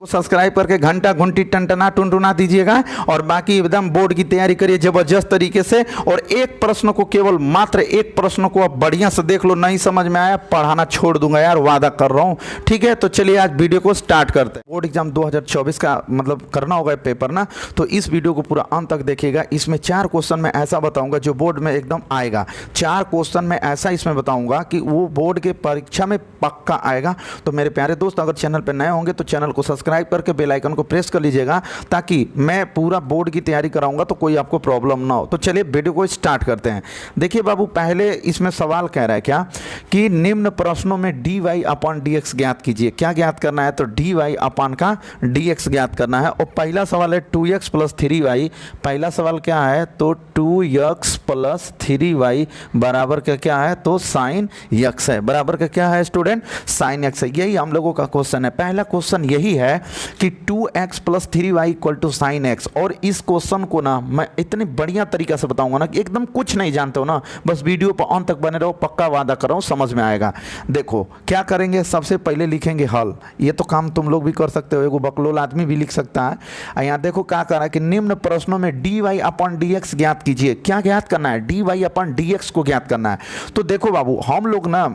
Subscribe करके घंटा घंटी टनटना टुनटुना दीजिएगा और बाकी एकदम बोर्ड की तैयारी करिए जबरदस्त तरीके से। और एक प्रश्न को केवल मात्र एक प्रश्न को आप बढ़िया से देख लो, नहीं समझ में आया पढ़ाना छोड़ दूंगा यार, वादा कर रहा हूँ। ठीक है, तो चलिए आज वीडियो को स्टार्ट करते हैं। बोर्ड एग्जाम 2024 का मतलब करना होगा पेपर ना, तो इस वीडियो को पूरा अंत तक देखिएगा। इसमें 4 क्वेश्चन मैं ऐसा बताऊंगा जो बोर्ड में एकदम आएगा। 4 क्वेश्चन मैं ऐसा इसमें बताऊंगा कि वो बोर्ड के परीक्षा में पक्का आएगा। तो मेरे प्यारे दोस्त, अगर चैनल पर नए होंगे तो चैनल को सब्सक्राइब करके बेल आइकन को प्रेस कर लीजिएगा, ताकि मैं पूरा बोर्ड की तैयारी कराऊंगा तो कोई आपको प्रॉब्लम ना हो। तो चलिए वीडियो को स्टार्ट करते हैं। देखिए बाबू, पहले इसमें सवाल कह रहा है क्या कि निम्न प्रश्नों में dy अपॉन dx ज्ञात कीजिए। क्या ज्ञात करना है? तो dy अपॉन का dx ज्ञात करना है। और पहला सवाल है 2x प्लस 3y। पहला सवाल क्या है? तो 2x प्लस 3y बराबर का क्या है? तो साइन x है। बराबर का क्या है स्टूडेंट? साइन x है। यही हम लोगों का क्वेश्चन है। पहला क्वेश्चन यही है कि 2x plus 3y equal to sine x। और इस क्वेश्चन को ना मैं इतने बढ़िया तरीका से बताऊंगा ना कि एकदम कुछ नहीं जानते हो ना, बस वीडियो पर अंत तक बने रहो, पक्का वादा कर रहा हूं समझ में आएगा। देखो क्या करेंगे, सबसे पहले लिखेंगे हल। ये तो काम तुम लोग भी कर सकते हो, एगो बकलोल आदमी भी लिख सकता है। यहाँ देखो क्या कर रहा है कि निम्न प्रश्नों में dy अपॉन dx ज्ञात कीजिए। क्या ज्ञात करना है? dy अपॉन dx को ज्ञात करना है। तो देखो बाबू, हम लोग ना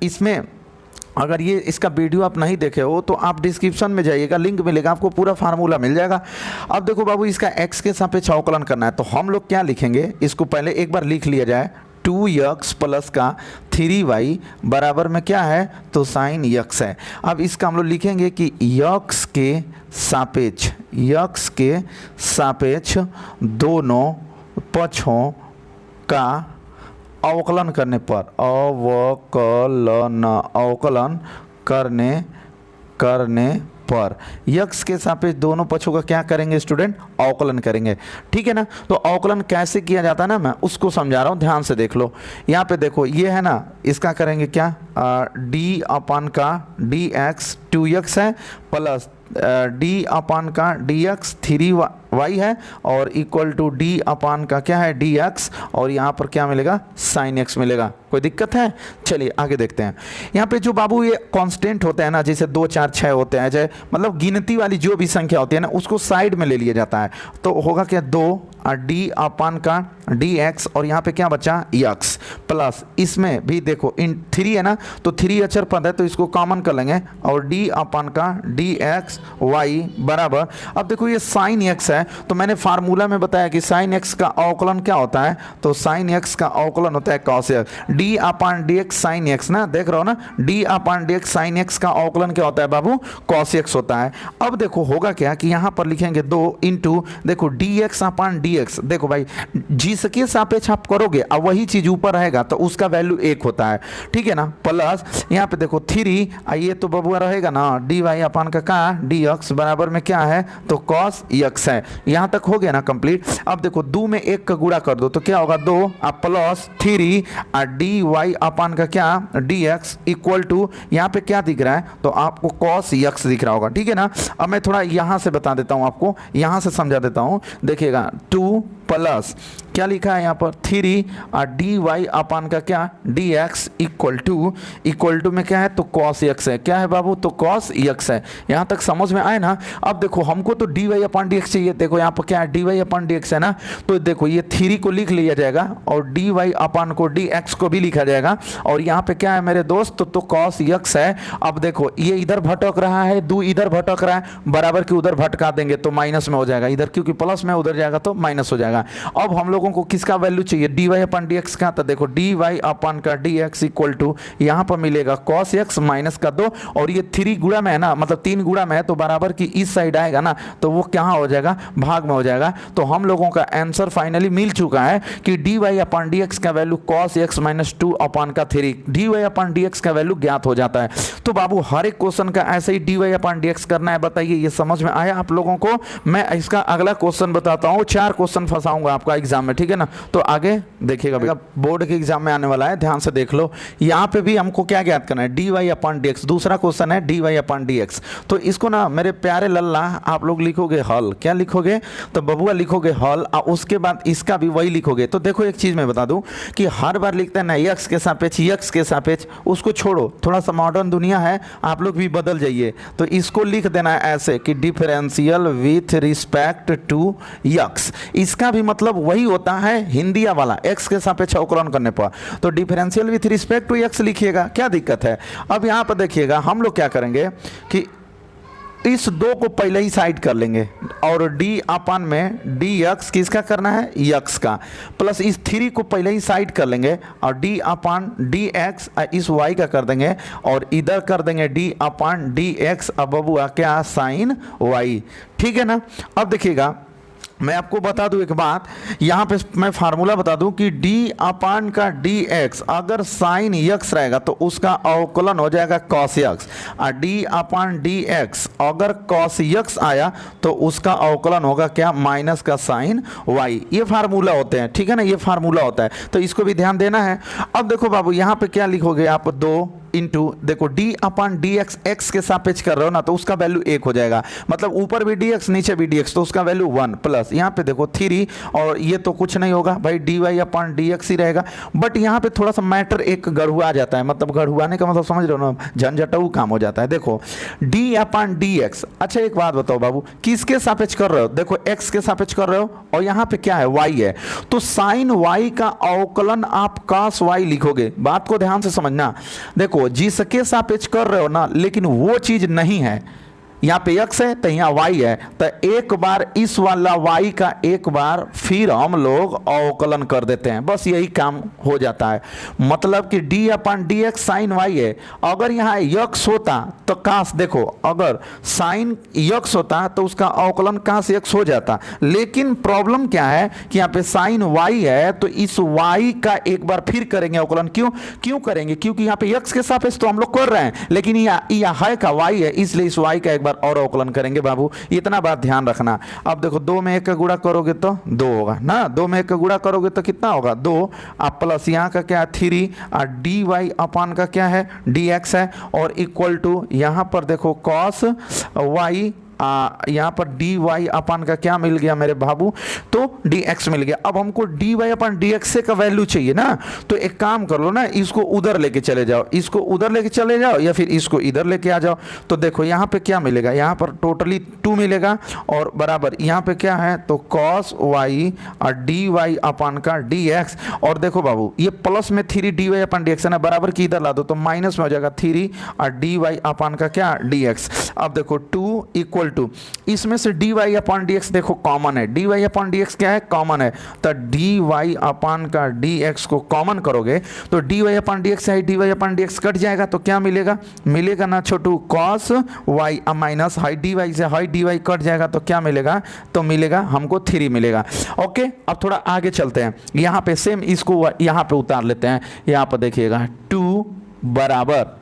इसमें अगर ये इसका वीडियो आप नहीं देखे हो तो आप डिस्क्रिप्शन में जाइएगा, लिंक मिलेगा, आपको पूरा फार्मूला मिल जाएगा। अब देखो बाबू, इसका x के सापेक्ष अवकलन करना है। तो हम लोग क्या लिखेंगे, इसको पहले एक बार लिख लिया जाए। 2x प्लस का 3y बराबर में क्या है? तो साइन x है। अब इसका हम लोग लिखेंगे कि x के सापेक्ष दोनों पक्षों का अवकलन करने पर अवकलन करने पर x के सापेक्ष दोनों पक्षों का क्या करेंगे स्टूडेंट? अवकलन करेंगे। ठीक है ना। तो अवकलन कैसे किया जाता है ना, मैं उसको समझा रहा हूँ, ध्यान से देख लो। यहाँ पे देखो ये है ना, इसका करेंगे क्या? d अपन का dx 2x है प्लस d अपन का dx 3y है और इक्वल टू d अपन का क्या है? dx। और यहाँ पर क्या मिलेगा? साइन x मिलेगा। कोई दिक्कत है? चलिए आगे देखते हैं। यहाँ पे जो बाबू ये कांस्टेंट होता है ना, जैसे 2 4 6 होते हैं, जैसे मतलब गिनती वाली जो भी संख्या होती है ना, उसको साइड में ले लिया जाता है। तो होगा क्या? 2 d अपन का dx और यहाँ पे क्या बचा? x प्लस इसमें भी देखो इन 3 है ना, तो 3 अक्षर पद है तो इसको कॉमन कर लेंगे और d अपन का dx y बराबर। अब देखो ये साइन x है, तो मैंने फार्मूला में बताया कि साइन x का अवकलन क्या होता है? तो साइन x का अवकलन होता है cos x। d अपन dx साइन x ना, देख रहे हो ना, d अपन dx साइन x का अवकलन क्या होता है बाबू? cos x होता है। अब देखो होगा क्या कि यहाँ पर लिखेंगे 2 इंटू देखो dx अपन dx। देखो भाई, जिसके सापेक्ष आप करोगे अब वही चीज ऊपर रहेगा तो उसका वैल्यू 1 होता है। ठीक है ना। प्लस यहाँ पे देखो 3, ये तो बबुआ रहेगा ना, dy अपन का dx बराबर में क्या है? तो cos x है। यहाँ तक हो गया ना कंप्लीट। अब देखो 2 में 1 का गुणा कर दो तो क्या होगा? 2 प्लस 3 dy अपन का क्या? dx इक्वल टू यहाँ पे क्या दिख रहा है? तो आपको cos x दिख रहा होगा। ठीक है ना। अब मैं थोड़ा यहाँ से बता देता हूँ, आपको यहाँ से समझा देता हूँ। देखिएगा 2 प्लस क्या लिखा है यहाँ पर? 3 और dy अपन का क्या? dx इक्वल टू में क्या है? तो cos x है। क्या है बाबू? तो cos x है। यहाँ तक समझ में आए ना। अब देखो हमको तो dy अपन dx चाहिए। देखो यहाँ पर क्या है? dy अपन dx है ना, तो देखो ये 3 को लिख लिया जाएगा और dy अपन को dx को भी लिखा जाएगा। और यहाँ पे क्या है मेरे दोस्त? तो cos x है। अब देखो ये इधर भटक रहा है, 2 इधर भटक रहा है, बराबर के उधर भटका देंगे तो माइनस में हो जाएगा इधर, क्योंकि प्लस में उधर जाएगा तो माइनस हो जाएगा। अब हम लोगों को किसका वैल्यू चाहिए? dy अपन dx का। तो देखो dy अपन का dx इक्वल टू यहाँ पर मिलेगा cos x माइनस का 2 और ये 3 गुणा में है ना, मतलब 3 गुणा में है तो बराबर की इस साइड आएगा ना, तो वो कहाँ हो जाएगा? भाग में हो जाएगा। तो हम लोगों का आंसर फाइनली मिल चुका है कि dy अपन dx का वैल्यू cos x माइनस 2 अपन का 3, dy अपन dx का वैल्यू ज्ञात हो जाता है। तो बाबू हर एक क्वेश्चन का ऐसे ही dy अपन dx करना है। बताइए ये समझ में आया आप लोगों को? मैं इसका अगला क्वेश्चन बताता हूँ। 4 क्वेश्चन फंसा वापस आऊँगा आपका एग्जाम में, ठीक है ना। तो आगे देखिएगा, बोर्ड के एग्जाम में आने वाला है, ध्यान से देख लो। यहाँ पे भी हमको क्या ज्ञात करना है, D Y upon D X. दूसरा क्वेश्चन है D Y upon D x. तो इसको ना मेरे प्यारे लल्ला आप लोग लिखोगे हल। क्या लिखोगे, तो बबुआ लिखोगे हल, और उसके बाद इसका भी वही लिखोगे। तो देखो एक चीज़ मैं बता दूं कि हर बार लिखते हैं ना यक्स के सापेक्ष, यक्स के सापेक्ष, उसको छोड़ो, थोड़ा सा मॉडर्न दुनिया है, आप लोग भी बदल जाइए। तो इसको लिख देना है ऐसे कि differential with respect to x. इसका भी मतलब वही होता है हिंदिया वाला, एक्स के सापेक्ष अवकलन करने पर। तो differential with respect to x लिखिएगा, क्या दिक्कत है। अब यहाँ पर देखिएगा हम लोग क्या करेंगे कि इस दो को पहले ही साइड कर लेंगे, और d अपन में dx किसका करना है, यक्स का, प्लस इस 3 को पहले ही साइड कर लेंगे, और d अपन dx इस y का कर देंगे, और इधर कर देंगे d अपन dx। अब बबुआ क्या, साइन y, ठीक है ना। अब देखिएगा मैं आपको बता दूं एक बात, यहाँ पे मैं फार्मूला बता दूं कि d अपान का dx अगर साइन यक्स रहेगा तो उसका अवकलन हो जाएगा कॉस यक्स, और d अपान dx अगर कॉस यक्स आया तो उसका अवकलन होगा क्या, माइनस का साइन y। ये फार्मूला होते हैं, ठीक है ना, ये फार्मूला होता है, तो इसको भी ध्यान देना है। अब देखो बाबू यहाँ पे क्या लिखोगे आप, 2 इंटू देखो d अपान डी एक्स, एक्स के सापेक्ष कर रहे हो ना, तो उसका वैल्यू 1 हो जाएगा, मतलब ऊपर भी dx नीचे भी dx, तो उसका वैल्यू 1, प्लस यहाँ पे देखो 3, और ये तो कुछ नहीं होगा भाई, dy अपान dx ही रहेगा। बट यहाँ पे थोड़ा सा मैटर एक गढ़ुआ जाता है, मतलब गढ़ुआने का मतलब समझ रहे हो ना, झंझटऊ काम हो जाता है। देखो d अपान dx, अच्छा एक बात बताओ बाबू, किसके सापेक्ष कर रहे हो, देखो x के सापेक्ष कर रहे हो, और यहाँ पे क्या है, y है, तो साइन y का अवकलन आप cos y लिखोगे। बात को ध्यान से समझना, देखो जिसके सापेक्ष कर रहे हो ना, लेकिन वो चीज नहीं है, यहाँ पे x है तो यहाँ y है, तो एक बार इस वाला y का एक बार फिर हम लोग अवकलन कर देते हैं, बस यही काम हो जाता है। मतलब कि d अपान डी एक्स साइन y है, अगर यहाँ x होता तो काश, देखो अगर साइन x होता तो उसका अवकलन काश x हो जाता, लेकिन प्रॉब्लम क्या है कि यहाँ पे साइन y है, तो इस y का एक बार फिर करेंगे अवकलन। क्यों करेंगे, क्योंकि यहाँ पे x के सापेक्ष तो हम लोग कर रहे हैं, लेकिन यहाँ है का y है, इसलिए इस y का एक बार और अवकलन करेंगे बाबू, इतना बात ध्यान रखना। अब देखो 2 में 1 का गुणा करोगे तो 2 होगा ना, 2 में 1 का गुणा करोगे तो कितना होगा, 2, अब प्लस यहाँ का क्या है 3, और डी वाई अपान का क्या है, डी एक्स है, और इक्वल टू यहाँ पर देखो कॉस वाई, यहाँ पर डी वाई अपान का क्या मिल गया मेरे बाबू, तो डी एक्स मिल गया। अब हमको D y upon d x का वैल्यू चाहिए ना, तो एक काम कर लो ना, इसको उधर लेके चले जाओ, इसको उधर लेके चले जाओ, या फिर इसको इधर लेके आ जाओ। तो देखो यहाँ पे क्या मिलेगा, यहाँ पर टोटली 2 मिलेगा, और बराबर यहाँ पे क्या है, तो कॉस वाई और डी वाई अपान का डी एक्स, और देखो बाबू ये प्लस में 3 D y upon d x है ना, बराबर की इधर ला दो तो माइनस में हो जाएगा 3 और डी वाई अपान का क्या, डी एक्स। अब देखो 2 इक्वल टू, इसमें से d Y upon D x देखो कॉमन है, D Y upon D x क्या है, कॉमन है, तो डी वाई अपॉन का डी एक्स को कॉमन करोगे तो d Y upon D x है, D Y upon D x cut जाएगा, तो क्या मिलेगा, मिलेगा ना छोटू, कॉस वाई माइनस हाई डी वाई से हाई डी वाई कट जाएगा, तो क्या मिलेगा, तो मिलेगा हमको 3 मिलेगा। ओके, अब थोड़ा आगे चलते हैं, यहाँ पे सेम इसको यहाँ पे उतार लेते हैं, यहाँ पर देखिएगा 2 बराबर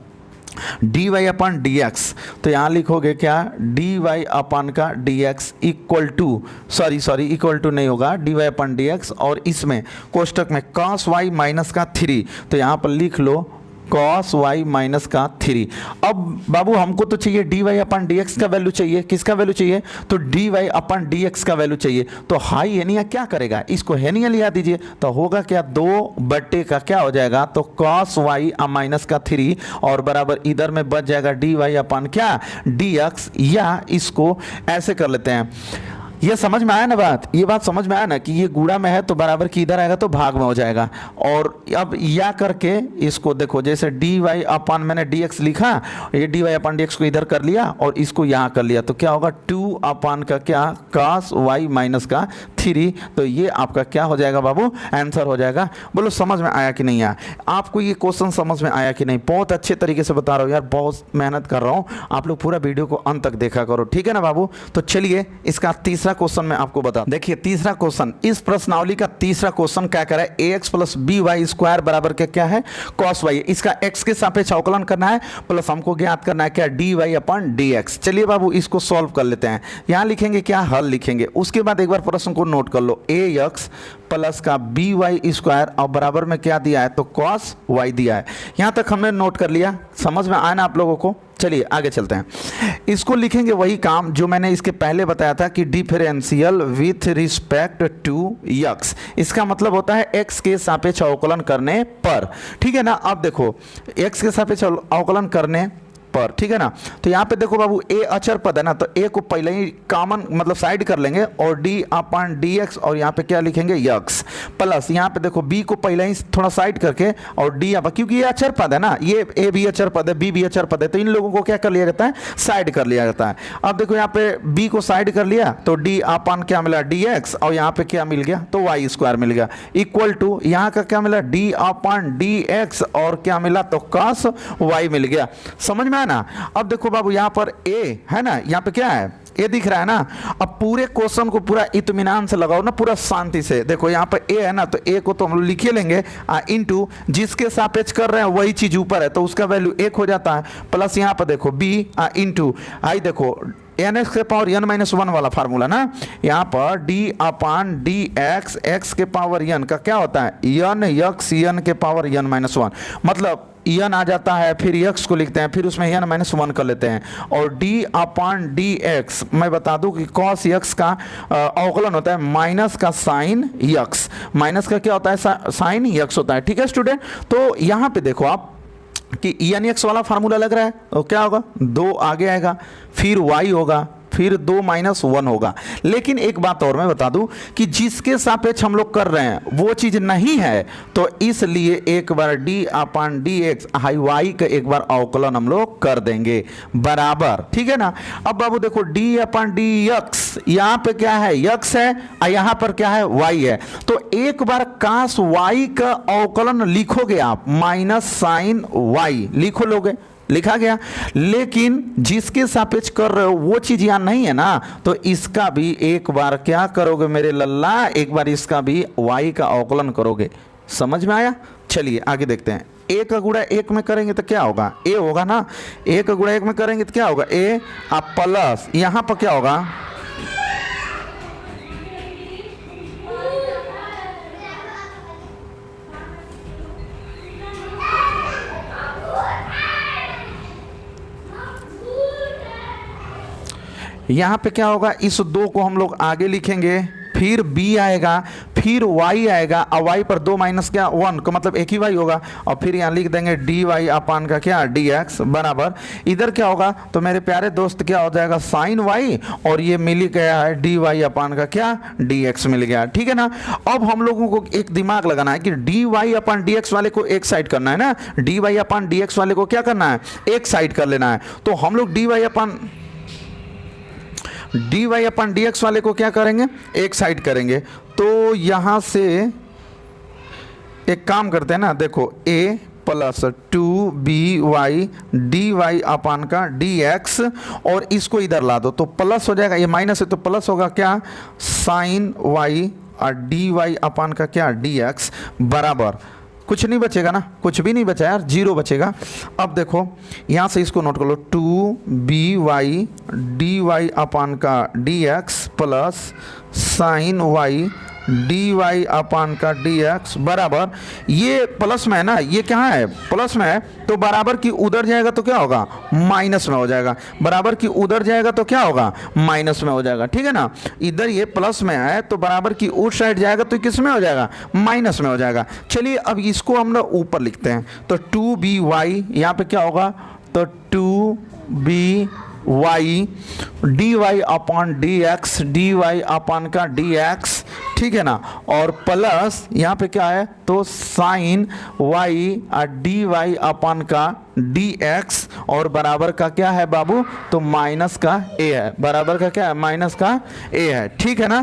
d y upon d x, तो यहाँ लिखोगे क्या, डी वाई अपन का d x equal to, sorry equal to नहीं होगा, d y upon d x, और इसमें कोष्टक में कॉस वाई माइनस का 3, तो यहाँ पर लिख लो कॉस वाई माइनस का 3। अब बाबू हमको तो चाहिए D y upon d x का वैल्यू चाहिए, किसका वैल्यू चाहिए, तो d y upon d x का वैल्यू चाहिए। तो हाई हेनिया क्या करेगा, इसको हेनिया लिया दीजिए, तो होगा क्या 2 बट्टे का क्या हो जाएगा, तो कॉस वाई माइनस का 3, और बराबर इधर में बच जाएगा डी वाई अपन क्या, डी एक्स, या इसको ऐसे कर लेते हैं। ये समझ में आया ना बात, ये बात समझ में आया ना कि ये गुणा में है तो बराबर की इधर आएगा तो भाग में हो जाएगा। और अब या करके इसको देखो, जैसे डी वाई अपान मैंने डी एक्स लिखा, ये D y upon d x को इधर कर लिया और इसको यहाँ कर लिया, तो क्या होगा 2 अपान का क्या, कॉस वाई माइनस का 3, तो ये आपका क्या हो जाएगा बाबू, आंसर हो जाएगा। बोलो समझ में आया कि नहीं आया, आपको ये क्वेश्चन समझ में आया कि नहीं, बहुत अच्छे तरीके से बता रहा हूँ यार, बहुत मेहनत कर रहा हूँ, आप लोग पूरा वीडियो को अंत तक देखा करो, ठीक है ना बाबू। तो चलिए इसका तीसरा क्वेश्चन मैं आपको बता, देखिए तीसरा क्वेश्चन, इस प्रश्नावली का तीसरा क्वेश्चन क्या कह रहा है, ax plus b y square बराबर क्या है, cos y, इसका x के सापेक्ष अवकलन करना है, प्लस हमको ज्ञात करना है क्या, dy अपन dx। चलिए बाबू इसको सॉल्व कर लेते हैं। यहाँ लिखेंगे क्या, हल लिखेंगे। उसके बाद एक बार प्रश्न को नोट कर लो, ए एक्स प्लस का बी वाई स्क्वायर और बराबर में क्या दिया है, तो कॉस वाई दिया है। यहाँ तक हमने नोट कर लिया, समझ में आया ना आप लोगों को। चलिए आगे चलते हैं। इसको लिखेंगे वही काम जो मैंने इसके पहले बताया था कि differential with respect to x. इसका मतलब होता है एक्स के सापेक्ष अवकलन करने पर, ठीक है ना। अब देखो एक्स के सापेक्ष अवकलन करने पर, ठीक है ना। तो यहाँ पे देखो बाबू ए अचर पद है ना, तो ए को पहले ही कॉमन मतलब साइड कर लेंगे और डी अपॉन डी एक्स और यहाँ पे क्या लिखेंगे एक्स प्लस यहाँ पे देखो बी को पहले ही थोड़ा साइड करके और डी अपॉन, क्योंकि ये अचर पद है ना, ये ए भी अचर पद है, बी भी अचर पद है, तो इन लोगों को क्या कर लिया जाता है, साइड कर लिया जाता है। अब देखो यहाँ पे बी को साइड कर लिया तो डी अपॉन क्या मिला, डी एक्स, और यहाँ पे क्या मिल गया, तो वाई स्क्वायर मिल गया, इक्वल टू यहाँ का क्या मिला, डी अपॉन डी एक्स और क्या मिला, तो कॉस वाई मिल गया। समझ में आया ना। अब देखो बाबू यहाँ पर ए है ना, यहाँ पे क्या है, ए दिख रहा है ना। अब पूरे क्वेश्चन को पूरा इत्मीनान से लगाओ ना, पूरा शांति से। देखो यहाँ पर ए है ना, तो ए को तो हम लोग लिखे लेंगे इनटू जिसके सापेक्ष कर रहे हैं वही चीज ऊपर है, तो उसका वैल्यू 1 हो जाता है, प्लस यहाँ पर देखो बी इनटू आई, देखो एन एक्स के पावर एन माइनस 1 वाला फार्मूला ना, यहाँ पर D upon d x, x के पावर एन का क्या होता है, एन एक्स एन के पावर एन माइनस 1, मतलब एन आ जाता है, फिर एक्स को लिखते हैं, फिर उसमें एन माइनस 1 कर लेते हैं, और डी अपान डी एक्स, मैं बता दूं कि कॉस एक्स का अवकलन होता है माइनस का साइन एक्स, माइनस का क्या होता है, साइन एक्स होता है, ठीक है स्टूडेंट। तो यहाँ पे देखो आप कि एन एक्स वाला फार्मूला लग रहा है, तो क्या होगा, 2 आगे आएगा, फिर वाई होगा, फिर 2 माइनस 1 होगा। लेकिन एक बात और मैं बता दूं कि जिसके सापेक्ष हम लोग कर रहे हैं वो चीज नहीं है, तो इसलिए एक बार D upon d x high Y का एक बार अवकलन हम लोग कर देंगे बराबर, ठीक है ना। अब बाबू देखो डी अपान डी एक्स, यहाँ पे क्या है, एक्स है और यहाँ पर क्या है, वाई है, तो एक बार कास वाई का अवकलन लिखोगे आप, माइनस साइन वाई लिखो लोगे, लिखा गया। लेकिन जिसके सापेक्ष कर रहे हो वो चीज यहां नहीं है ना, तो इसका भी एक बार क्या करोगे मेरे लल्ला, एक बार इसका भी y का अवकलन करोगे। समझ में आया। चलिए आगे देखते हैं। ए का गुणा 1 में करेंगे तो क्या होगा, ए होगा ना, ए का गुणा 1 में करेंगे तो क्या होगा, ए प्लस यहां पर क्या होगा, यहाँ पे क्या होगा, इस 2 को हम लोग आगे लिखेंगे, फिर b आएगा, फिर y आएगा, और y पर 2 माइनस क्या 1 का मतलब एक ही y होगा, और फिर यहाँ लिख देंगे dy अपान का क्या dx बराबर, इधर क्या होगा, तो मेरे प्यारे दोस्त क्या हो जाएगा, साइन y, और ये मिल गया है dy अपान का क्या dx मिल गया, ठीक है ना। अब हम लोगों को एक दिमाग लगाना है कि dy अपान dx वाले को एक साइड करना है ना, dy अपान dx वाले को क्या करना है, एक साइड कर लेना है। तो हम लोग dy अपान dx वाले को क्या करेंगे, एक साइड करेंगे। तो यहां से एक काम करते हैं ना, देखो a plus 2by dy upon का dx, और इसको इधर ला दो तो प्लस हो जाएगा, ये माइनस है तो प्लस होगा क्या, साइन y और dy अपान का क्या dx बराबर, कुछ नहीं बचेगा ना, कुछ भी नहीं बचा यार, 0 बचेगा। अब देखो यहाँ से इसको नोट कर लो, 2by dy अपान का dx plus sign y dy upon का dx बराबर, ये प्लस में है ना, ये क्या है, प्लस में है, तो बराबर की उधर जाएगा तो क्या होगा, माइनस में हो जाएगा, बराबर की उधर जाएगा तो क्या होगा, माइनस में हो जाएगा, ठीक है ना। इधर ये प्लस में है तो बराबर की उस साइड जाएगा तो किस में हो जाएगा, माइनस में हो जाएगा। चलिए अब इसको हम लोग ऊपर लिखते हैं, तो 2by यहाँ पे क्या होगा, तो 2by dy अपान dx, dy अपान का dx, ठीक है ना, और प्लस यहाँ पे क्या है, तो साइन y और dy अपान का dx, और बराबर का क्या है बाबू, तो माइनस का a है, बराबर का क्या है, माइनस का a है, ठीक है ना।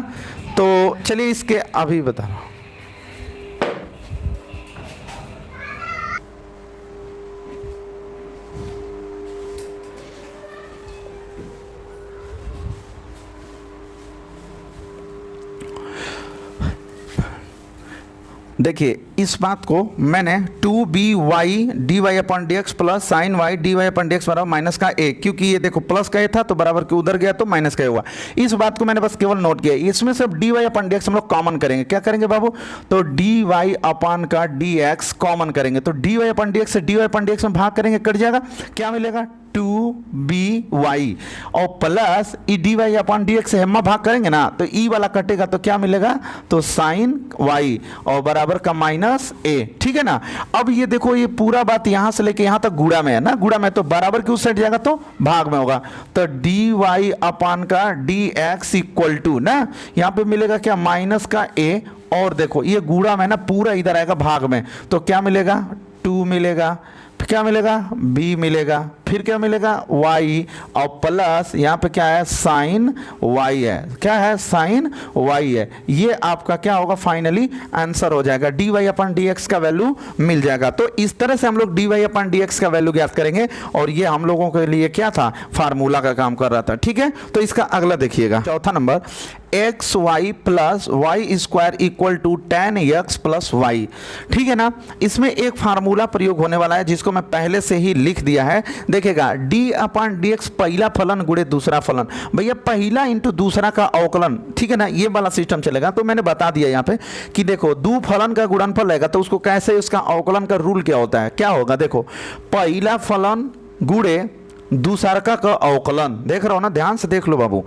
तो चलिए इसके अभी बता रहा हूँ। देखिए इस बात को मैंने 2by dy upon D x plus sine y dy upon D x बराबर माइनस का a, क्योंकि ये देखो प्लस का a था तो बराबर के उधर गया तो माइनस का a हुआ। इस बात को मैंने बस केवल नोट किया। इसमें से अब dy अपॉन डी एक्स हम लोग कॉमन करेंगे। क्या करेंगे बाबू? तो dy अपॉन का dx कॉमन करेंगे तो dy अपॉन डी एक्स से dy अपॉन डी एक्स में भाग करेंगे, कट जाएगा। क्या मिलेगा? 2by और plus e d Y upon D x से हम भाग करेंगे ना तो ई वाला कटेगा तो क्या मिलेगा? तो साइन वाई और बराबर का माइनस ए। ठीक है ना। अब ये देखो ये पूरा बात यहां से लेके यहां तक गुणा में है ना, गुणा में तो बराबर की उस साइड जाएगा तो भाग में होगा। तो डी वाई अपॉन का डी एक्स इक्वल टू ना यहां पे मिलेगा क्या? माइनस का ए और देखो ये गुणा में ना पूरा इधर आएगा भाग में तो क्या मिलेगा? 2 मिलेगा। क्या मिलेगा? b मिलेगा। फिर क्या मिलेगा? y और प्लस यहाँ पे क्या है? साइन y है। क्या है? साइन y है। ये आपका क्या होगा? फाइनली आंसर हो जाएगा। dy अपॉन dx का वैल्यू मिल जाएगा। तो इस तरह से हम लोग dy अपॉन dx का वैल्यू ज्ञात करेंगे और ये हम लोगों के लिए क्या था? फार्मूला का काम कर रहा था। ठीक है। तो इसका अगला देखिएगा, चौथा number x y plus y square equal to 10x plus y. ठीक है ना। इसमें एक फार्मूला प्रयोग होने वाला है जिसको मैं पहले से ही लिख दिया है। देखिएगा डी अपॉन डी एक्स पहला फलन गुणे दूसरा फलन। भैया पहला इंटू दूसरा का अवकलन, ठीक है ना, ये वाला सिस्टम चलेगा। तो मैंने बता दिया यहाँ पे कि देखो दो फलन का गुणनफल रहेगा तो उसको कैसे, उसका अवकलन का रूल क्या होता है? क्या होगा? देखो पहला फलन गुणे दूसरका का अवकलन, देख रहे हो ना, ध्यान से देख लो बाबू।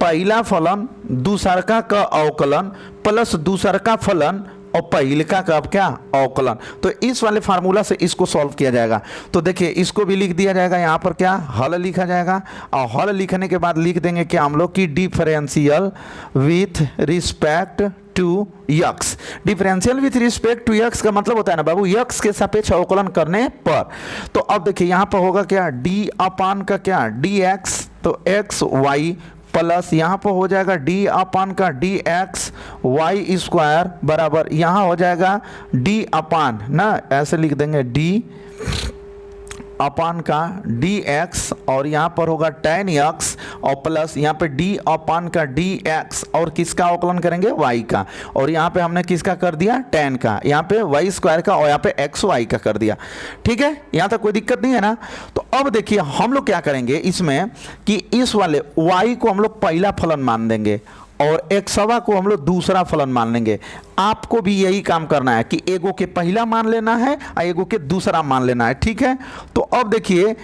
पहला फलन दूसरका का अवकलन प्लस दूसरका फलन और पहिलका का अब क्या? अवकलन। तो इस वाले फार्मूला से इसको सॉल्व किया जाएगा। तो देखिए इसको भी लिख दिया जाएगा, यहाँ पर क्या हल लिखा जाएगा और हल लिखने के बाद लिख देंगे क्या हम लोग की differential with respect to x. Differential with respect to x का मतलब होता है ना बाबू यक्स के सापेक्ष अवकलन करने पर। तो अब देखिए यहाँ पर होगा क्या? डी अपान का क्या? डी एक्स, तो एक्स वाई प्लस यहाँ पर हो जाएगा डी अपान का डी एक्स वाई स्क्वायर बराबर यहाँ हो जाएगा डी अपान ना, ऐसे लिख देंगे डी अपान का डी एक्स और यहाँ पर होगा tan x और प्लस यहाँ पे डी अपान का डी एक्स और किसका अवकलन करेंगे? y का। और यहाँ पे हमने किसका कर दिया? tan का। यहाँ पे y स्क्वायर का और यहाँ पे एक्स वाई का कर दिया। ठीक है, यहाँ तक कोई दिक्कत नहीं है ना। तो अब देखिए हम लोग क्या करेंगे इसमें कि इस वाले y को हम लोग पहला फलन मान देंगे और एक्सवा को हम लोग दूसरा फलन मान लेंगे। आपको भी यही काम करना है कि एगो के पहला मान लेना है और एगो के दूसरा मान लेना है। ठीक है। तो अब देखिए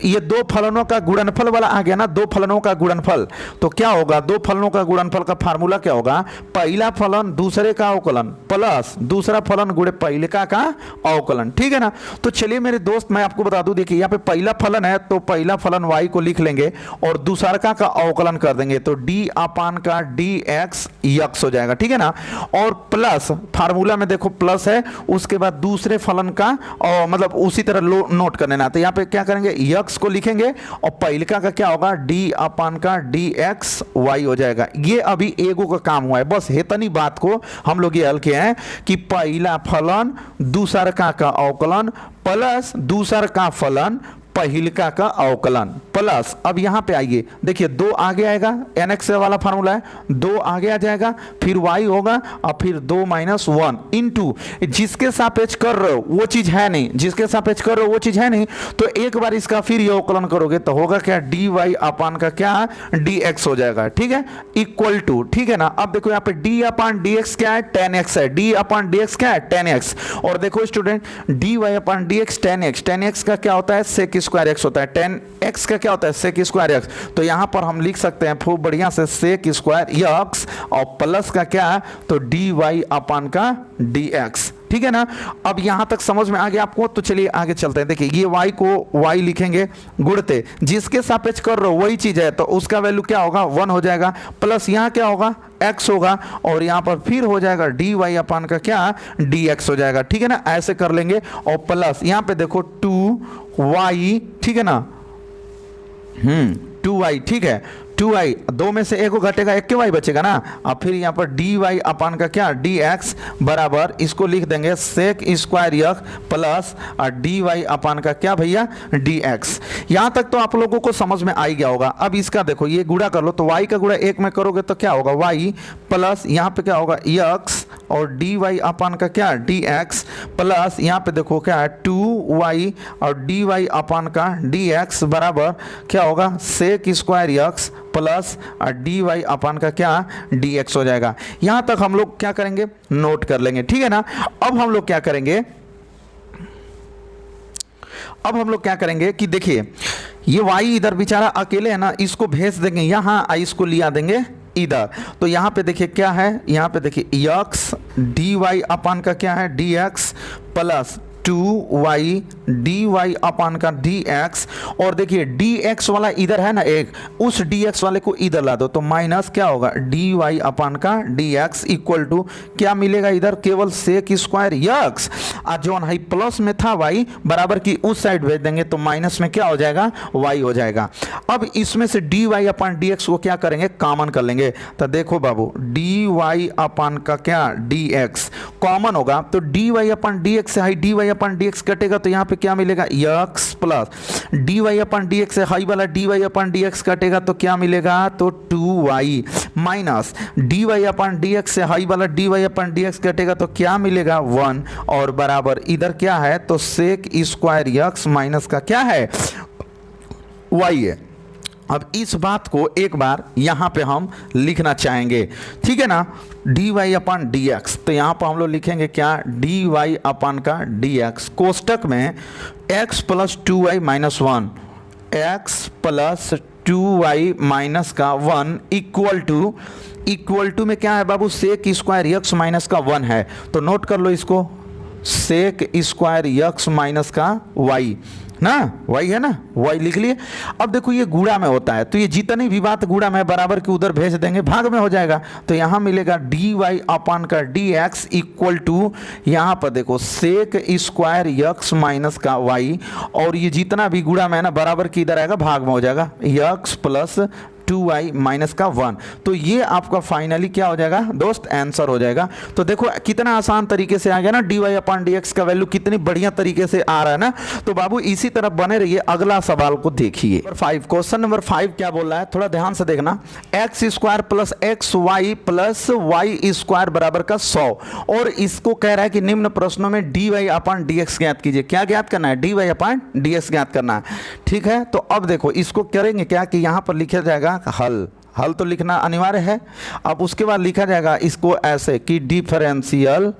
ये दो फलनों का गुणनफल वाला आ गया ना, दो फलनों का गुणनफल। तो क्या होगा? दो फलनों का गुणनफल का फार्मूला क्या होगा? पहला फलन दूसरे का अवकलन प्लस दूसरा फलन गुणे पहले का अवकलन। ठीक है ना। तो चलिए मेरे दोस्त मैं आपको बता दूं, देखिए यहाँ पे पहला फलन है तो पहला फलन y को लिख लेंगे और दूसरा का अवकलन कर देंगे तो डी अपान का डी एक्स यक्स हो जाएगा। ठीक है ना। और प्लस फार्मूला में देखो प्लस है, उसके बाद दूसरे फलन का और मतलब उसी तरह नोट कर लेना। तो यहाँ पे क्या करेंगे? यक्स को लिखेंगे और पहिलका का क्या होगा? डी अपान का डी एक्स वाई हो जाएगा। ये अभी एगो का काम हुआ है, बस हेतनी बात को हम लोग ये हल किए हैं कि पहला फलन दूसरका का अवकलन प्लस दूसरका फलन पहिलका का अवकलन प्लस। अब यहाँ पे आइए देखिए दो आगे आएगा, nx वाला फार्मूला है, दो आगे आ जाएगा फिर y होगा और फिर 2 - 1 इंटू जिसके सापेक्ष कर रहे हो वो चीज है नहीं, जिसके सापेक्ष कर रहे हो वो चीज है नहीं तो एक बार इसका फिर ये अवकलन करोगे तो होगा क्या? डी वाई अपान का क्या? डी एक्स हो जाएगा। ठीक है, इक्वल टू। ठीक है ना। अब देखो यहाँ पे डी अपान डी एक्स क्या है? tan x है। डी अपान डी एक्स क्या है? tan x। और देखो student d y upon d x tan x, tan x का क्या होता है? sec स्क्वायर एक्स होता है। tan x का क्या होता है? sec square x. तो यहां पर हम लिख सकते हैं खूब बढ़िया से sec स्क्वायर एक्स और प्लस का क्या? तो डी वाई अपान का डी एक्स। ठीक है ना। अब यहां तक समझ में आ गया आपको। तो चलिए आगे चलते हैं। देखिए ये y को y लिखेंगे गुणते जिसके सापेक्ष कर रहे हो वही चीज है तो उसका वैल्यू क्या होगा? 1 हो जाएगा प्लस यहाँ क्या होगा? x होगा और यहाँ पर फिर हो जाएगा डी वाई अपान का क्या? डी एक्स हो जाएगा। ठीक है ना। ऐसे कर लेंगे और प्लस यहाँ पे देखो 2y। ठीक है ना। 2y। ठीक है। 2y, दो में से एक को घटेगा, एक के y बचेगा ना। अब फिर यहाँ पर dy अपान का क्या dx बराबर इसको लिख देंगे sec square x plus dy upon का क्या भैया dx। यहाँ तक तो आप लोगों को समझ में आ ही गया होगा। अब इसका देखो ये गुणा कर लो, तो y का गुणा एक में करोगे तो क्या होगा y प्लस यहाँ पे क्या होगा x और dy अपान का क्या dx प्लस यहाँ पे देखो क्या है 2y और dy अपान का dx बराबर क्या होगा sec square x plus dy upon का क्या dx हो जाएगा। यहां तक हम लोग क्या करेंगे, नोट कर लेंगे, ठीक है ना। अब हम लोग क्या करेंगे, अब हम लोग क्या करेंगे कि देखिए ये y इधर बेचारा अकेले है ना, इसको भेज देंगे यहाँ, इसको लिया देंगे इधर। तो यहाँ पे देखिए क्या है, यहाँ पे देखिए x dy अपान का क्या है dx plus 2y dy upon का dx, और देखिए dx वाला इधर है ना एक, उस dx वाले को इधर ला दो तो माइनस क्या होगा dy अपान का dx इक्वल टू क्या मिलेगा इधर, केवल सेक स्क्वायर यक्स और जो है प्लस में था y बराबर की उस साइड भेज देंगे तो माइनस में क्या हो जाएगा y हो जाएगा। अब इसमें से dy अपान dx को क्या करेंगे, कॉमन कर लेंगे। तो देखो बाबू dy अपान का क्या dx कॉमन होगा, तो dy अपान dx से हाई dy अपन dx कटेगा तो यहाँ पे क्या मिलेगा x प्लस dy अपन dx से हाई वाला dy अपन dx कटेगा तो क्या मिलेगा, तो 2y माइनस dy अपन dx से हाई वाला dy अपन dx कटेगा तो क्या मिलेगा 1 और बराबर इधर क्या है तो सेक स्क्वायर x माइनस का क्या है y है। अब इस बात को एक बार यहाँ पे हम लिखना चाहेंगे, ठीक है ना, dy अपान dx। तो यहाँ पर हम लोग लिखेंगे क्या dy अपान का dx कोष्टक में x plus 2y minus 1, x plus 2y minus का 1 इक्वल टू में क्या है बाबू सेक स्क्वायर x माइनस का 1 है। तो नोट कर लो इसको, सेक स्क्वायर x माइनस का y ना, y है ना, y लिख लिए। अब देखो ये गुणा में होता है तो ये जितनी भी बात गुणा में बराबर के उधर भेज देंगे, भाग में हो जाएगा। तो यहाँ मिलेगा dy अपान का dx इक्वल टू यहाँ पर देखो सेक स्क्वायर x माइनस का y, और ये जितना भी गुणा में है ना बराबर के इधर आएगा, भाग में हो जाएगा x प्लस 2y माइनस का 1। तो ये आपका फाइनली क्या हो जाएगा दोस्त, आंसर हो जाएगा। तो देखो कितना आसान तरीके से आ गया ना, dy अपान dx का वैल्यू कितनी बढ़िया तरीके से आ रहा है ना। तो बाबू इसी तरह बने रहिए, अगला सवाल को देखिए। क्वेश्चन नंबर 5 क्या बोल रहा है, थोड़ा ध्यान से देखना। X square plus x y plus y square बराबर का 100, और इसको कह रहा है कि निम्न प्रश्नों में dy अपान dx ज्ञात कीजिए। क्या ज्ञात करना है, dy अपान dx ज्ञात करना है, ठीक है। तो अब देखो इसको करेंगे क्या कि यहाँ पर लिखा जाएगा हल तो लिखना अनिवार्य है। अब उसके बाद लिखा जाएगा इसको ऐसे कि differential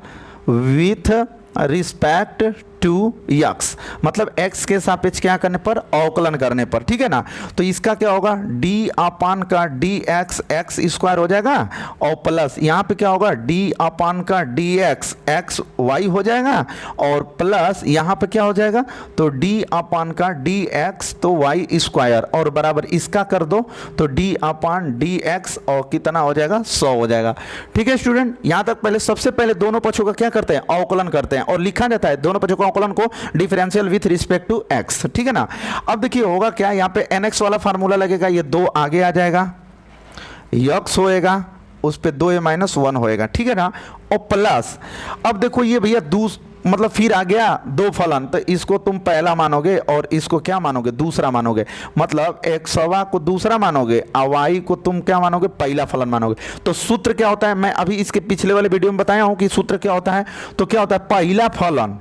with respect to x, मतलब x के सापेक्ष क्या करने पर, अवकलन करने पर, ठीक है ना। तो इसका क्या होगा d अपान का dx x स्क्वायर हो जाएगा, और प्लस यहाँ पे क्या होगा d अपान का dx x y हो जाएगा, और प्लस यहाँ पे क्या हो जाएगा तो d अपान का dx तो y स्क्वायर, और बराबर इसका कर दो तो d अपान dx और कितना हो जाएगा 100 हो जाएगा। ठीक है स्टूडेंट, यहाँ तक पहले सबसे पहले दोनों पक्षों का क्या करते हैं, अवकलन करते हैं, और लिखा जाता है दोनों पक्षों का अवकलन को differential with respect to x, ठीक है ना। अब देखिए होगा क्या, यहाँ पे nx वाला फार्मूला लगेगा, ये 2 आगे आ जाएगा, x होएगा, उस पे 2a माइनस 1 होएगा, ठीक है ना, और प्लस अब देखो ये भैया मतलब फिर आ गया 2 फलन, तो इसको तुम पहला मानोगे और इसको क्या मानोगे, दूसरा मानोगे, मतलब x को दूसरा मानोगे और y को तुम क्या मानोगे, पहला फलन मानोगे। तो सूत्र क्या होता है, मैं अभी इसके पिछले वाले वीडियो में बताया हूं कि सूत्र क्या होता है। तो क्या होता है, पहला फलन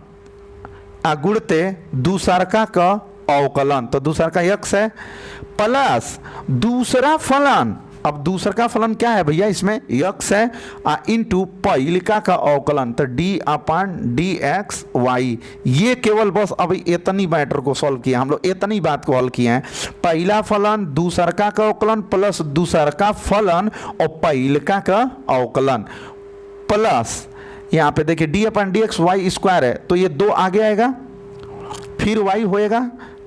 गुणते दूसरका का अवकलन, तो दूसरा का x है, प्लस दूसरा फलन, अब दूसरा का फलन क्या है भैया, इसमें x है इनटू पहिलका का अवकलन, तो d अपान dx y। ये केवल बस अभी इतनी मैटर को सॉल्व किया हम लोग, इतनी बात को हल किए हैं। पहला फलन दूसरका का अवकलन प्लस दूसरका फलन और पहिलका का अवकलन, प्लस यहाँ पे देखिए d अपान dx y स्क्वायर है, तो ये 2 आगे आएगा, फिर y होएगा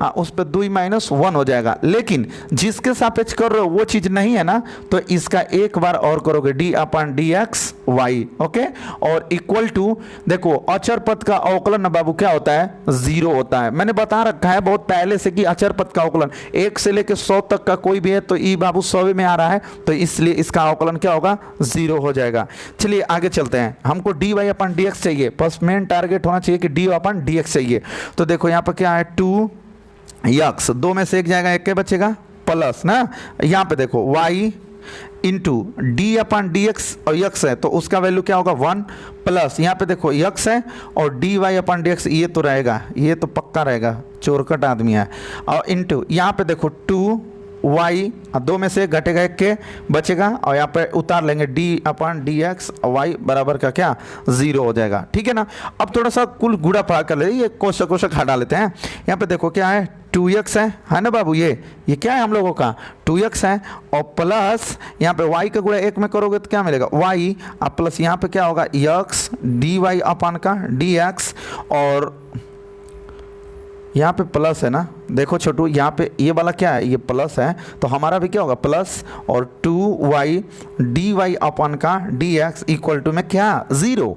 उस पर 2 माइनस 1 हो जाएगा। लेकिन जिसके सापेक्ष कर रहे हो वो चीज नहीं है ना, तो इसका एक बार और करोगे डी अपन डी एक्स वाई, ओके। और इक्वल टू, देखो अचर पद का अवकलन ना बाबू क्या होता है, 0 होता है। मैंने बता रखा है बहुत पहले से कि अचर पद का अवकलन 1 से लेकर 100 तक का कोई भी है तो ई बाबू 100 में आ रहा है, तो इसलिए इसका अवकलन क्या होगा, 0 हो जाएगा। चलिए आगे चलते हैं। हमको D y upon d x चाहिए, बस मेन टारगेट होना चाहिए कि डी अपन डी एक्स चाहिए। तो देखो यहाँ पर क्या है, 2 यक्स, 2 में से एक जाएगा, एक के बचेगा प्लस ना, यहाँ पे देखो y इंटू डी अपन डी एक्स, और यक्स है तो उसका वैल्यू क्या होगा 1 प्लस, यहाँ पे देखो यक्स है और D y upon d x, ये तो रहेगा, ये तो पक्का रहेगा, चोरकट आदमी है। और इंटू यहाँ पे देखो 2y, 2 में से घटेगा, एक के बचेगा, और यहाँ पे उतार लेंगे डी अपन डी एक्स वाई बराबर का क्या, 0 हो जाएगा। ठीक है ना। अब थोड़ा सा कुल गुड़ा पा कर ले, ये कोष्टक कोष्टक हटा लेते हैं। यहाँ पे देखो क्या है, 2x है ना बाबू, ये क्या है हम लोगों का 2x है, और प्लस यहाँ पे y का गुणा 1 में करोगे तो क्या मिलेगा y, और प्लस यहाँ पे क्या होगा x dy अपन का dx, और यहाँ पे प्लस है ना, देखो छोटू यहाँ पे ये वाला क्या है, ये प्लस है, तो हमारा भी क्या होगा प्लस, और 2y dy अपन का dx इक्वल टू में क्या, 0।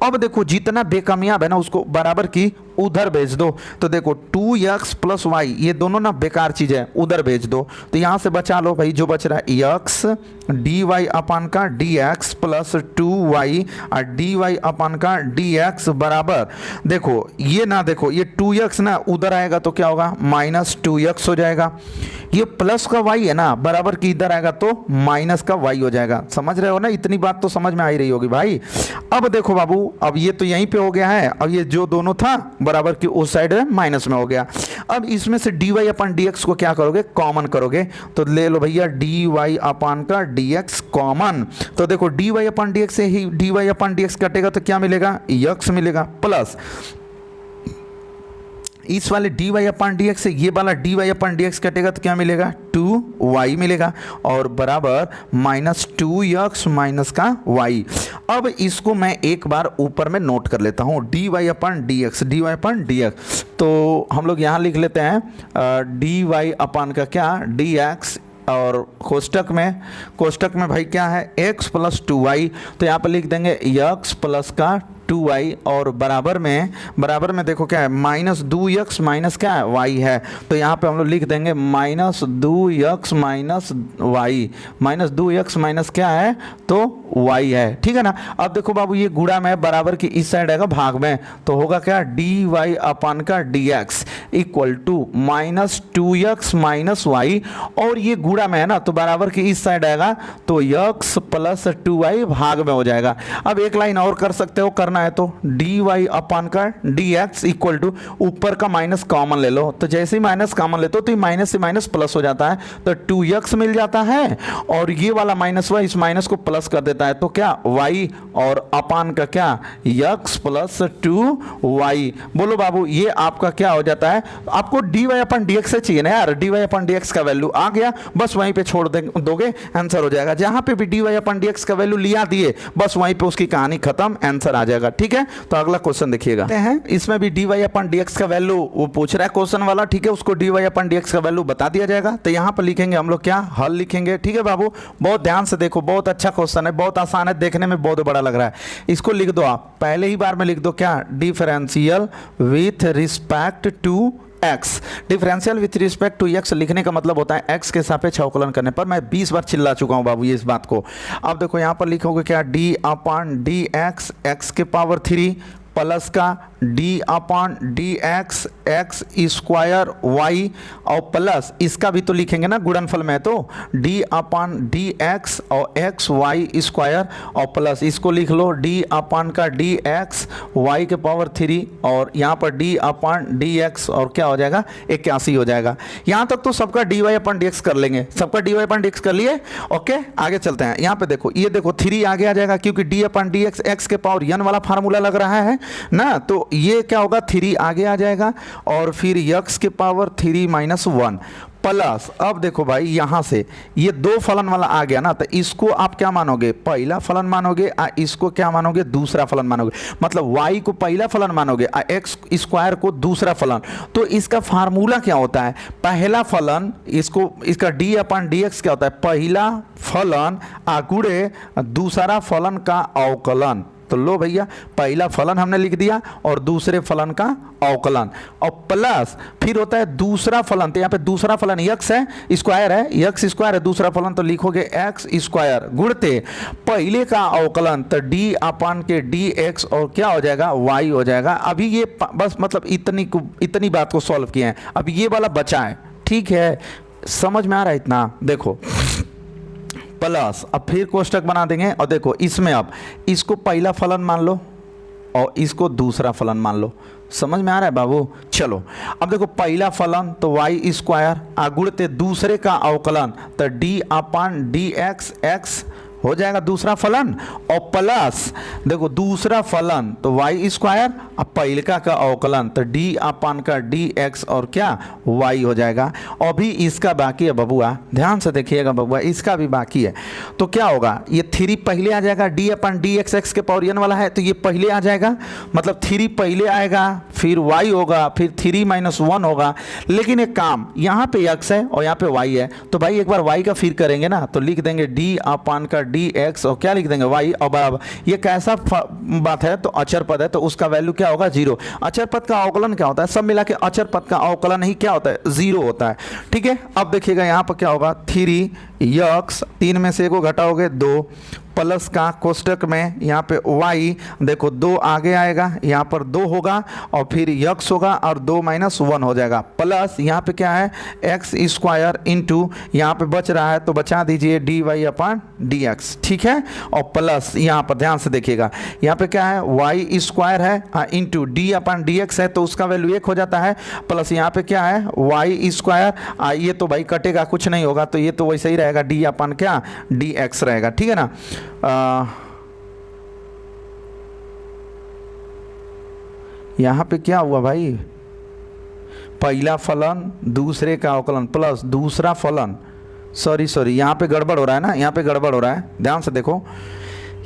अब देखो जितना बेकामयाब है ना उसको बराबर की उधर भेज दो। तो देखो 2x प्लस y, ये दोनों ना बेकार चीज है, उधर भेज दो। तो यहाँ से बचा लो भाई, जो बच रहा है x dy अपन का dx प्लस 2y और dy अपन का dx बराबर, देखो ये ना, देखो ये 2x ना उधर आएगा तो क्या होगा, माइनस 2x हो जाएगा। ये प्लस का y है ना बराबर की इधर आएगा तो माइनस का y हो जाएगा। समझ रहे हो ना, इतनी बात तो समझ में आ ही रही होगी भाई। अब देखो बाबू, अब ये तो यहीं पे हो गया है, अब ये जो दोनों था बराबर की उस साइड में माइनस में हो गया। अब इसमें से dy अपन dx को क्या करोगे, कॉमन करोगे। तो ले लो भैया dy अपन का dx कॉमन। तो देखो dy अपन dx से ही dy अपन dx कटेगा तो क्या मिलेगा, x मिलेगा, प्लस इस वाले dy अपन dx से ये वाला dy अपन dx कटेगा तो क्या मिलेगा, 2y मिलेगा, और बराबर माइनस 2x माइनस का y। अब इसको मैं एक बार ऊपर में नोट कर लेता हूँ, dy अपन dx, तो हम लोग यहाँ लिख लेते हैं dy अपन का क्या, dx, और कोष्टक में भाई क्या है, x प्लस 2y, तो यहाँ पर लिख देंगे x प्लस का 2y, और बराबर में देखो क्या है, माइनस 2x माइनस क्या है, y है। तो यहाँ पे हम लोग लिख देंगे minus 2x minus y, minus 2x minus क्या है, तो y है। ठीक है ना। अब देखो बाबू ये गुणा में बराबर की इस साइड आएगा भाग में, तो होगा क्या, dy अपन का dx equal to minus 2x minus y, और ये गुणा में है ना तो बराबर की इस साइड आएगा तो x प्लस 2y भाग में हो जाएगा। अब एक लाइन और कर सकते हो, करना है तो dy अपन का dx इक्वल टू ऊपर का माइनस कॉमन ले लो, तो जैसे ही माइनस कॉमन लेते हो तो माइनस से माइनस प्लस हो जाता है, तो 2x मिल जाता है, और ये वाला माइनस y इस माइनस को प्लस कर देता है, तो क्या y, और अपान का क्या, x प्लस 2y। बोलो बाबू ये आपका क्या हो जाता है, आपको dy अपन dx से चाहिए ना यार, dy अपन dx का वैल्यू आ गया, बस वहीं पे छोड़ दोगे, आंसर हो जाएगा। जहां पे भी dy अपन dx का वैल्यू लिया दिए, बस वहीं पे उसकी कहानी खत्म, आंसर आ जाएगा। ठीक है, तो अगला क्वेश्चन देखिएगा, इसमें भी dy अपन dx का वैल्यू वो पूछ रहा है क्वेश्चन वाला, ठीक है, उसको dy अपन dx का वैल्यू बता दिया जाएगा। तो यहाँ पर लिखेंगे हम लोग क्या, हल लिखेंगे। ठीक है बाबू, बहुत ध्यान से देखो, बहुत अच्छा क्वेश्चन है, बहुत आसान है, देखने में बहुत बड़ा लग रहा है। इसको लिख दो आप, पहले ही बार में लिख दो क्या, differential with respect to x। Differential with respect to x लिखने का मतलब होता है x के सापेक्ष अवकलन करने पर। मैं 20 बार चिल्ला चुका हूं बाबू ये इस बात को। अब देखो यहां पर लिखोगे क्या, d अपन dx x के पावर 3 प्लस का d अपन dx x स्क्वायर y, और प्लस इसका भी तो लिखेंगे ना गुणनफल में, तो d अपन dx और x y स्क्वायर, और प्लस इसको लिख लो d अपन का dx y के पावर 3, और यहाँ पर d अपन dx, और क्या हो जाएगा 81 हो जाएगा। यहाँ तक तो सबका dy अपन dx कर लेंगे, सबका dy अपन dx कर लिए। ओके, आगे चलते हैं। यहाँ पे देखो, ये देखो 3 आगे आ जाएगा क्योंकि d अपन dx x के पावर n वाला फार्मूला लग रहा है ना, तो ये क्या होगा 3 आगे आ जाएगा, और फिर x के पावर 3 माइनस 1 प्लस अब देखो भाई यहाँ से ये दो फलन वाला आ गया ना, तो इसको आप क्या मानोगे, पहला फलन मानोगे, इसको क्या मानोगे, दूसरा फलन मानोगे। मतलब y को पहला फलन मानोगे, एक्स स्क्वायर को दूसरा फलन। तो इसका फार्मूला क्या होता है, पहला फलन इसको, इसका d अपन dx क्या होता है, पहला फलन गुणे दूसरा फलन का अवकलन। तो लो भैया, पहला फलन हमने लिख दिया और दूसरे फलन का अवकलन, और प्लस फिर होता है दूसरा फलन। तो यहाँ पे दूसरा फलन x है, स्क्वायर है, x स्क्वायर है, दूसरा फलन तो लिखोगे x स्क्वायर गुणते पहले का अवकलन, तो d अपन के dx और क्या हो जाएगा, y हो जाएगा। अभी ये बस मतलब इतनी बात को सॉल्व किए हैं, अब ये वाला बचा है। ठीक है, समझ में आ रहा है इतना। देखो प्लस, अब फिर कोष्टक बना देंगे और देखो इसमें अब इसको पहला फलन मान लो और इसको दूसरा फलन मान लो। समझ में आ रहा है बाबू। चलो अब देखो पहला फलन तो y स्क्वायर गुणते दूसरे का अवकलन, तो d अपन dx x हो जाएगा दूसरा फलन, और प्लस देखो दूसरा फलन तो y स्क्वायर, अब पहलका का अवकलन तो d अपन का dx और क्या y हो जाएगा। अभी इसका बाकी है बबुआ, ध्यान से देखिएगा बबुआ, इसका भी बाकी है। तो क्या होगा, ये 3 पहले आ जाएगा, d अपन dx x के पावर n वाला है तो ये पहले आ जाएगा, मतलब 3 पहले आएगा, फिर y होगा, फिर 3 - 1 होगा। लेकिन एक काम, यहाँ पे x है और यहाँ पे y है, तो भाई एक बार y का फिर करेंगे ना, तो लिख देंगे d अपन का dx और क्या लिख देंगे y, और बराबर। ये कैसा बात है, तो अचर पद है तो उसका वैल्यू क्या होगा, 0। अचर पद का अवकलन क्या होता है, सब मिला के अचर पद का अवकलन ही क्या होता है, 0 होता है। ठीक है, अब देखिएगा यहाँ पर क्या होगा, 3x 3 में से 1 घटाओगे 2, प्लस का कोष्टक में यहाँ पे y, देखो 2 आगे आएगा, यहाँ पर 2 होगा और फिर x होगा और 2 - 1 हो जाएगा, प्लस यहाँ पे क्या है x स्क्वायर इंटू यहाँ पे बच रहा है तो बचा दीजिए dy अपन dx। ठीक है, और प्लस यहाँ पर ध्यान से देखिएगा, यहाँ पे क्या है y स्क्वायर है इंटू d अपन dx है तो उसका वैल्यू 1 हो जाता है, प्लस यहाँ पे क्या है y स्क्वायर, ये तो भाई कटेगा, कुछ नहीं होगा, तो ये तो वैसे ही रहेगा, d अपन क्या dx रहेगा। ठीक है ना। यहाँ पे क्या हुआ भाई, पहला फलन दूसरे का अवकलन प्लस दूसरा फलन, सॉरी यहाँ पे गड़बड़ हो रहा है ना, यहाँ पे गड़बड़ हो रहा है, ध्यान से देखो,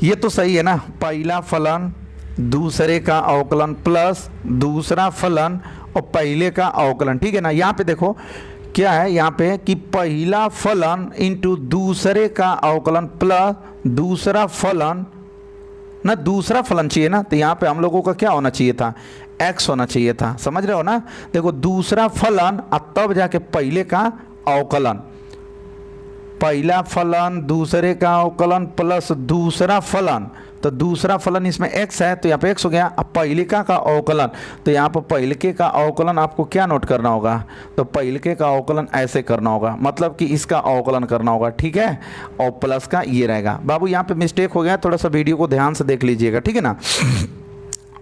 ये तो सही है ना, पहला फलन दूसरे का अवकलन प्लस दूसरा फलन और पहले का अवकलन। ठीक है ना, यहाँ पे देखो क्या है, यहाँ पे कि पहला फलन इंटू दूसरे का अवकलन प्लस दूसरा फलन, ना दूसरा फलन चाहिए ना, तो यहाँ पे हम लोगों का क्या होना चाहिए था, x होना चाहिए था। समझ रहे हो ना, देखो दूसरा फलन अब तब जाके पहले का अवकलन, पहला फलन दूसरे का अवकलन प्लस दूसरा फलन, तो दूसरा फलन इसमें x है तो यहाँ पे x हो गया। अब पहिलिका का अवकलन, तो यहाँ पर पहिलके का अवकलन आपको क्या नोट करना होगा, तो पहिलके का अवकलन ऐसे करना होगा, मतलब कि इसका अवकलन करना होगा। ठीक है, और प्लस का ये रहेगा। बाबू यहाँ पे मिस्टेक हो गया, थोड़ा सा वीडियो को ध्यान से देख लीजिएगा। ठीक है ना,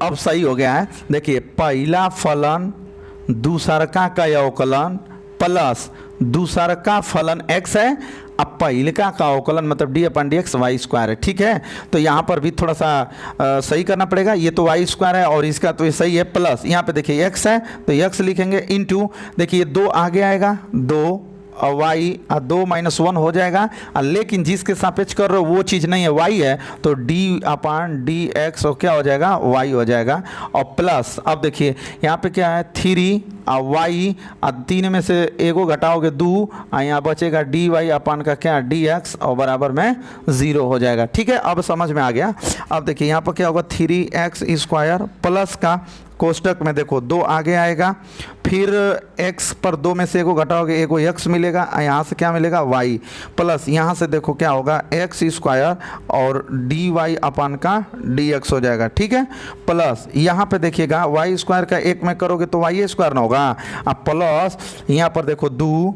अब सही हो गया है। देखिए पहला फलन दूसरका का अवकलन प्लस दूसरका फलन x है, अब पहिलका का अवकलन मतलब d अपन dx y स्क्वायर है। ठीक है, तो यहाँ पर भी थोड़ा सा सही करना पड़ेगा, ये तो y स्क्वायर है और इसका तो ये सही है, प्लस यहाँ पे देखिए x है तो x लिखेंगे इंटू, देखिए 2 आगे आएगा 2 और y 2 - 1 हो जाएगा, लेकिन जिसके सापेक्ष कर रहे हो वो चीज़ नहीं है, y है, तो d अपन dx और क्या हो जाएगा y हो जाएगा। और प्लस अब देखिए यहाँ पे क्या है 3 और y 3 में से 1 घटाओगे 2, यहाँ बचेगा dy अपन का क्या dx और बराबर में 0 हो जाएगा। ठीक है, अब समझ में आ गया। अब देखिए यहाँ पर क्या होगा 3x स्क्वायर प्लस का कोष्टक में देखो 2 आगे आएगा, फिर x पर 2 में से 1 घटाओगे 1 x मिलेगा, यहाँ से क्या मिलेगा y, प्लस यहाँ से देखो क्या होगा x स्क्वायर और dy अपन का dx हो जाएगा। ठीक है, प्लस यहाँ पे देखिएगा y स्क्वायर का 1 में करोगे तो y स्क्वायर ना होगा, अब प्लस यहाँ पर देखो 2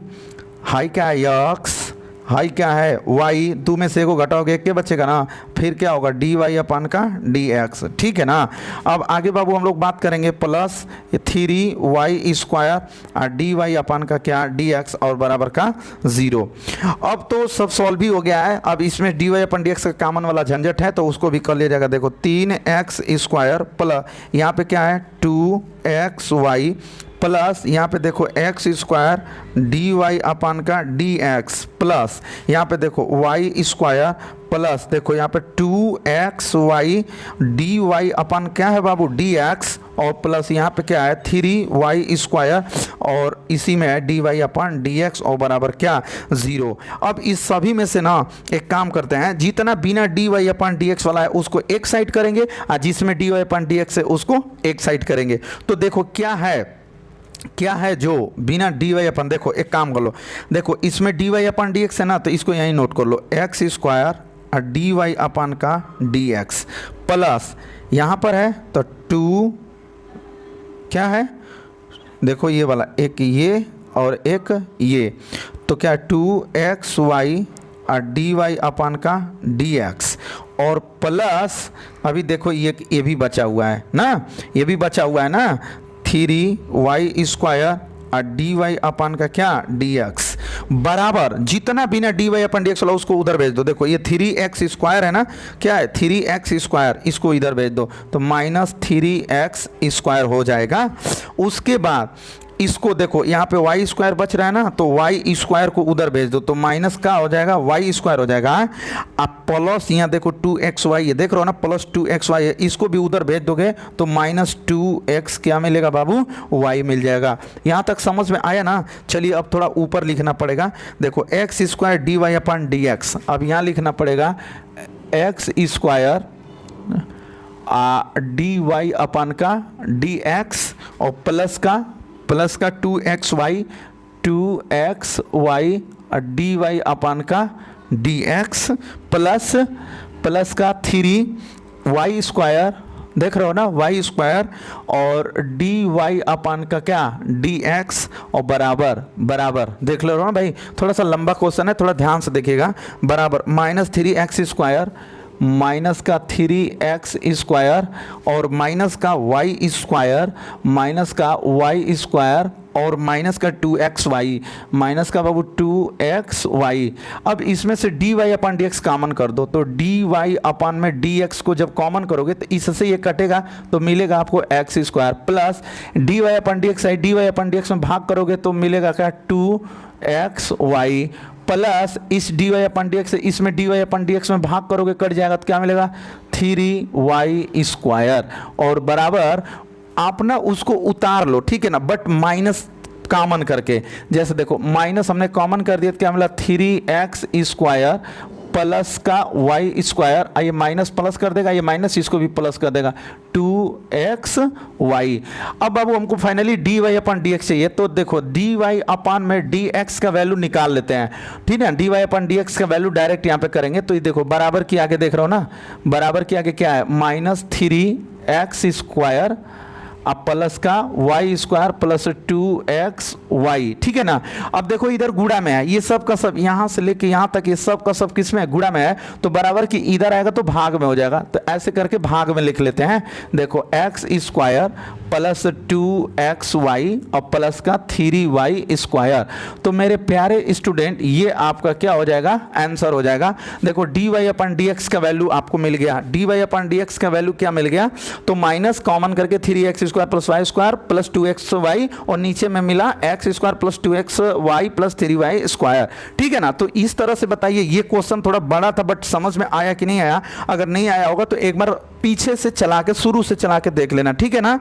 हाई क्या है x, हाई क्या है y, 2 में से 1 घटाओगे 1 के बचेगा ना, फिर क्या होगा dy अपन का dx। ठीक है ना, अब आगे बाबू हम लोग बात करेंगे प्लस 3y स्क्वायर और dy अपन का क्या dx और बराबर का 0। अब तो सब सॉल्व भी हो गया है, अब इसमें dy अपन dx का कॉमन वाला झंझट है तो उसको भी कर लिया जाएगा। देखो 3x स्क्वायर प्लस यहाँ पे क्या है 2xy प्लस यहाँ पे देखो एक्स स्क्वायर डी वाई अपान का डी एक्स प्लस यहाँ पे देखो वाई स्क्वायर प्लस देखो यहाँ पे 2xy डी वाई अपन क्या है बाबू डी एक्स और प्लस यहाँ पे क्या है 3y स्क्वायर और इसी में है D y upon d x और बराबर क्या 0। अब इस सभी में से ना एक काम करते हैं, जितना बिना D y upon d x वाला है उसको एक साइड करेंगे और जिसमें D y upon d x है उसको एक साइड करेंगे। तो देखो क्या है जो बिना डी वाई अपन, देखो एक काम कर लो, देखो इसमें D y upon d x है ना, तो इसको यहीं नोट कर लो एक्स स्क्वायर और डी वाई अपन का डी एक्स प्लस यहाँ पर है तो 2 क्या है देखो ये वाला एक ये और एक ये, तो क्या 2xy और डी वाई अपन का डी एक्स और प्लस अभी देखो ये भी बचा हुआ है ना, ये भी बचा हुआ है ना 3y स्क्वायर और डी वाई अपन का क्या डी एक्स बराबर जितना बिना D y upon d x वाला उसको उधर भेज दो। देखो ये 3x स्क्वायर है ना, क्या है 3x स्क्वायर, इसको इधर भेज दो तो -3x स्क्वायर हो जाएगा। उसके बाद इसको देखो यहाँ पे वाई स्क्वायर बच रहा है ना, तो वाई स्क्वायर को उधर भेज दो तो माइनस का हो जाएगा वाई स्क्वायर हो जाएगा। अब प्लस यहाँ देखो 2xy ये देख रहे हो ना प्लस 2xy है, इसको भी उधर भेज दोगे तो -2x क्या मिलेगा बाबू y मिल जाएगा। यहाँ तक समझ में आया ना। चलिए अब थोड़ा ऊपर लिखना पड़ेगा, देखो x square D y upon d x, अब यहाँ लिखना पड़ेगा x square D y upon का डी एक्स और प्लस का 2xy डी वाई अपन का डी एक्स प्लस का 3y स्क्वायर देख रहे हो ना y स्क्वायर और डी वाई अपन का क्या डी एक्स और बराबर देख लो ना भाई, थोड़ा सा लंबा क्वेश्चन है, थोड़ा ध्यान से देखिएगा। बराबर -3x स्क्वायर माइनस का 3x स्क्वायर और माइनस का y स्क्वायर माइनस का y स्क्वायर और माइनस का 2xy माइनस का बाबू 2xy। अब इसमें से dy अपन dx कॉमन कर दो तो dy अपन में dx को जब कॉमन करोगे तो इससे ये कटेगा तो मिलेगा आपको x स्क्वायर प्लस dy अपन dx है, dy अपन dx में भाग करोगे तो मिलेगा क्या 2xy प्लस इस D y upon d x इसमें D y upon d x में भाग करोगे कट जाएगा तो क्या मिलेगा 3y स्क्वायर और बराबर आप ना उसको उतार लो, ठीक है ना, बट माइनस कॉमन करके। जैसे देखो माइनस हमने कॉमन कर दिया तो क्या मिला 3x स्क्वायर प्लस का y स्क्वायर, ये माइनस प्लस कर देगा, ये माइनस इसको भी प्लस कर देगा 2xy। अब बाबू हमको फाइनली dy अपन dx चाहिए तो देखो dy अपन में dx का वैल्यू निकाल लेते हैं, ठीक है। dy अपन dx का वैल्यू डायरेक्ट यहाँ पे करेंगे तो ये देखो बराबर के आगे देख रहे हो ना, बराबर के आगे क्या है -3x स्क्वायर अब प्लस का y स्क्वायर प्लस 2xy, ठीक है ना। अब देखो इधर गुणा में है, ये सब का सब यहाँ से लेके यहाँ तक ये सब का सब किस में है गुणा में है, तो बराबर की इधर आएगा तो भाग में हो जाएगा, तो ऐसे करके भाग में लिख लेते हैं। देखो x स्क्वायर प्लस 2xy और प्लस का 3y स्क्वायर। तो मेरे प्यारे स्टूडेंट ये आपका क्या हो जाएगा आंसर हो जाएगा। देखो dy अपन dx का वैल्यू आपको मिल गया, dy अपन dx का वैल्यू क्या मिल गया, तो माइनस कॉमन करके 3x square plus y square plus 2xy और नीचे में मिला x square plus 2xy plus 3y square, ठीक है ना। तो इस तरह से बताइए, ये क्वेश्चन थोड़ा बड़ा था बट समझ में आया कि नहीं आया। अगर नहीं आया होगा तो एक बार पीछे से चला के शुरू से चला के देख लेना, ठीक है ना।